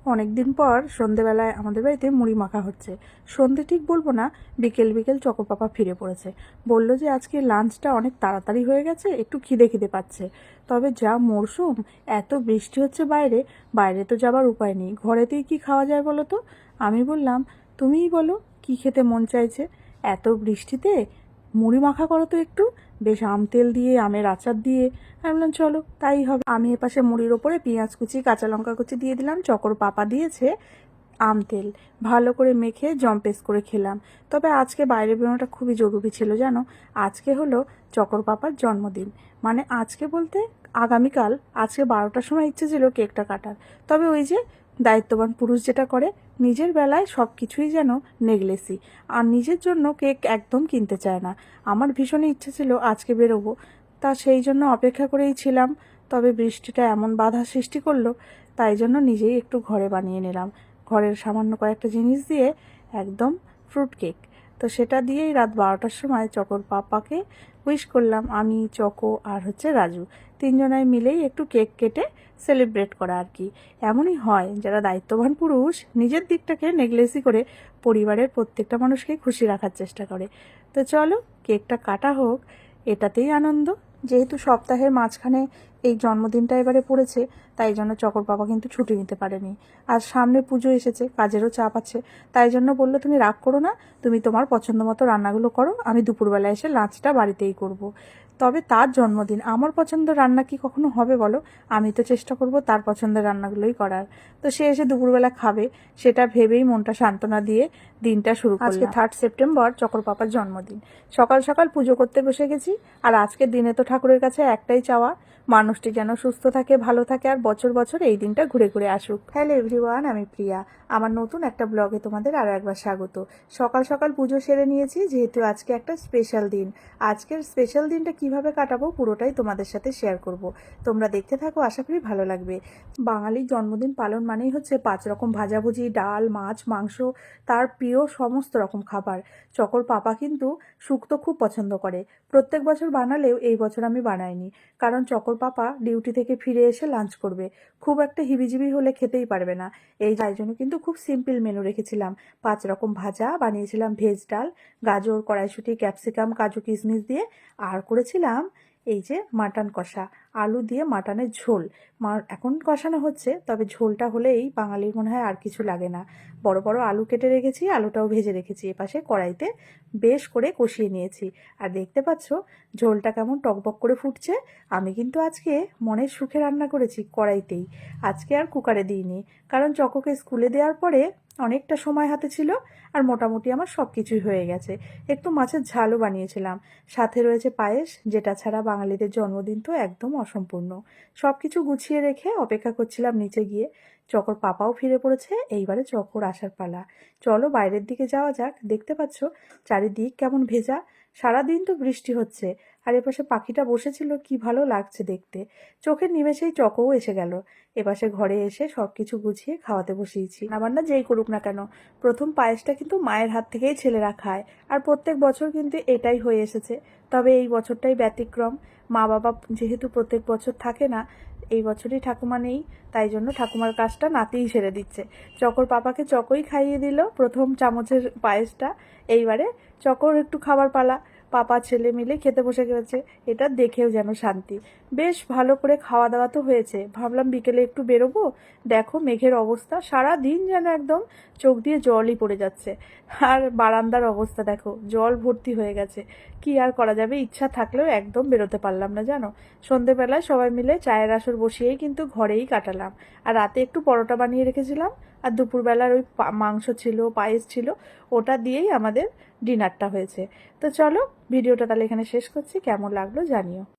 অনেক দিন পর সন্ধেবেলায় আমাদের বাড়িতে মুড়ি মাখা হচ্ছে। সন্ধে ঠিক বলবো না, বিকেল বিকেল চকো পাপা ফিরে পড়েছে। বলল যে আজকে লাঞ্চটা অনেক তাড়াতাড়ি হয়ে গেছে, একটু খিদে খিদে পাচ্ছে। তবে যা মরশুম, এত বৃষ্টি হচ্ছে বাইরে, বাইরে তো যাবার উপায় নেই, ঘরেতেই কি খাওয়া যায় বলো তো। আমি বললাম, তুমিই বলো কি খেতে মন চাইছে। এত বৃষ্টিতে মুড়ি মাখা করো তো একটু, বেশ আম তেল দিয়ে, আমের আচার দিয়ে। আমি বললাম চলো তাই হবে। আমি এপাশে মুড়ির ওপরে পেঁয়াজ কুচি, কাঁচা লঙ্কা কুচি দিয়ে দিলাম, চকর পাপা দিয়েছে আম তেল, ভালো করে মেখে জম্পেস করে খেলাম। তবে আজকে বাইরে বেরোনোটা খুবই জরুরি ছিল জানো। আজকে হলো চকর পাপার জন্মদিন, মানে আজকে বলতে আগামীকাল। আজকে 12টার সময় ইচ্ছে ছিল কেকটা কাটার, তবে ওই যে দায়িত্ববান পুরুষ যেটা করে, নিজের বেলায় সব কিছুই যেন নেগলেসি, আর নিজের জন্য কেক একদম কিনতে চায় না। আমার ভীষণই ইচ্ছে ছিল আজকে বেরোবো, তা সেই জন্য অপেক্ষা করেই ছিলাম। তবে বৃষ্টিটা এমন বাধা সৃষ্টি করলো, তাই জন্য নিজেই একটু ঘরে বানিয়ে নিলাম। ঘরের সামান্য কয়েকটা জিনিস দিয়ে একদম ফ্রুট কেক। তো সেটা দিয়েই রাত 12টার সময় চকোর পাপাকে উইশ করলাম। আমি, চকো আর হচ্ছে রাজু, তিনজনাই মিলেই একটু কেক কেটে সেলিব্রেট করা আর কি। এমনই হয়, যারা দায়িত্ববান পুরুষ নিজের দিকটাকে নেগলেসি করে পরিবারের প্রত্যেকটা মানুষকে খুশি রাখার চেষ্টা করে। তো চলো কেকটা কাটা হোক, এটাতেই আনন্দ। যেহেতু সপ্তাহের মাঝখানে এই জন্মদিনটা এবারে পড়েছে, তাই জন্য চকর বাবা কিন্তু ছুটি নিতে পারেনি। আর সামনে পুজো এসেছে, কাজেরও চাপ আছে, তাই জন্য বললো তুমি রাগ করো না, তুমি তোমার পছন্দ মতো রান্নাগুলো করো, আমি দুপুরবেলা এসে লাঞ্চটা বাড়িতেই করব। তবে তার জন্মদিন, আমার পছন্দের রান্না কি কখনো হবে বলো? আমি তো চেষ্টা করব তার পছন্দের রান্নাগুলোই করার। তো সে এসে দুপুরবেলা খাবে, সেটা ভেবেই মনটা সান্ত্বনা দিয়ে দিনটা শুরু করলাম। আজকে 3 সেপ্টেম্বর, চকর পাপার জন্মদিন। সকাল সকাল পুজো করতে বসে গেছি। আর আজকের দিনে তো ঠাকুরের কাছে একটাই চাওয়া, মানুষটি যেন সুস্থ থাকে, ভালো থাকে, আর বছর বছর এই দিনটা ঘুরে ঘুরে আসুক। হ্যালো এভরিওয়ান, আমি প্রিয়া। আমার নতুন একটা ব্লগে তোমাদের আরও একবার স্বাগত। সকাল সকাল পুজো সেরে নিয়েছি, যেহেতু আজকে একটা স্পেশাল দিন। আজকের স্পেশাল দিনটা কিভাবে কাটাবো পুরোটাই তোমাদের সাথে শেয়ার করব। তোমরা দেখতে থাকো, আশা করি ভালো লাগবে। বাঙালির জন্মদিন পালন মানেই হচ্ছে 5 রকম ভাজাভুজি, ডাল, মাছ, মাংস, তার প্রিয় সমস্ত রকম খাবার। চকর পাপা কিন্তু শুক্তো খুব পছন্দ করে। প্রত্যেক বছর বানালেও এই বছর আমি বানাইনি, কারণ চকর পাপা ডিউটি থেকে ফিরে এসে লাঞ্চ করবে, খুব একটা হিবিজিবি হলে খেতেই পারবে না। এই যাই জন্য কিন্তু খুব সিম্পল মেনু রেখেছিলাম। 5 রকম ভাজা বানিয়েছিলাম, ভেজ ডাল, গাজর, কড়াইশুঁটি, ক্যাপসিকাম, কাজু কিশমিশ দিয়ে। আর করেছিলাম এই যে মাটন কষা, আলু দিয়ে মাটনের ঝোল। এখন কষানো হচ্ছে, তবে ঝোলটা হলেই বাঙালির মনে হয় আর কিছু লাগে না। বড় বড় আলু কেটে রেখেছি, আলুটাও ভেজে রেখেছি, এপাশে কড়াইতে বেশ করে কষিয়ে নিয়েছি। আর দেখতে পাচ্ছ ঝোলটা কেমন টকবক করে ফুটছে। আমি কিন্তু আজকে মনের সুখে রান্না করেছি কড়াইতেই, আজকে আর কুকারে দিইনি, কারণ চকোকে স্কুলে দেওয়ার পরে অনেকটা সময় হাতে ছিল, আর মোটামুটি আমার সব কিছুই হয়ে গেছে। একটু মাছের ঝালও বানিয়েছিলাম, সাথে রয়েছে পায়েস, যেটা ছাড়া বাঙালিদের জন্মদিন তো একদম অসম্পূর্ণ। সব কিছু গুছিয়ে রেখে অপেক্ষা করছিলাম নিচে গিয়ে। চকর পাপাও ফিরে পড়েছে, এইবারে চকর আসার পালা। চলো বাইরের দিকে যাওয়া যাক। দেখতে পাচ্ছ চারিদিক কেমন ভেজা, সারাদিন তো বৃষ্টি হচ্ছে। আর এপাশে পাখিটা বসেছিল, কি ভালো লাগছে দেখতে। চোখের নিমেষেই চকও এসে গেল। এপাশে ঘরে এসে সব কিছু গুছিয়ে খাওয়াতে বসিয়েছি। রান্না যেই করুক না কেন, প্রথম পায়েসটা কিন্তু মায়ের হাত থেকেই ছেলেরা খায়, আর প্রত্যেক বছর কিন্তু এটাই হয়ে এসেছে। তবে এই বছরটাই ব্যতিক্রম। মা বাবা যেহেতু প্রত্যেক বছর থাকে না, এই বছরই ঠাকুমা নেই, তাই জন্য ঠাকুমার কাজটা নাতিই সেরে দিচ্ছে। চকর পাপাকে চকই খাইয়ে দিল প্রথম চামচের পায়েসটা। এইবারে চকর একটু খাবার পালা, পাপা ছেলে মিলে খেতে বসে গেছে। এটা দেখেও যেন শান্তি। বেশ ভালো করে খাওয়া দাওয়া তো হয়েছে, ভাবলাম বিকেলে একটু বেরোবো। দেখো মেঘের অবস্থা, সারা দিন যেন একদম চোখ দিয়ে জলই পড়ে যাচ্ছে। আর বারান্দার অবস্থা দেখো, জল ভর্তি হয়ে গেছে। কি আর করা যাবে, ইচ্ছা থাকলেও একদম বেরোতে পারলাম না জানো। সন্ধেবেলায় সবাই মিলে চায়ের আসর বসিয়েই কিন্তু ঘরেই কাটালাম। আর রাতে একটু পরোটা বানিয়ে রেখেছিলাম, আর দুপুরবেলার ওই মাংস ছিল, পায়েস ছিল, ওটা দিয়েই আমাদের ডিনারটা হয়েছে। তো চলো ভিডিওটা তাহলে এখানে শেষ করছি, কেমন লাগলো জানিও।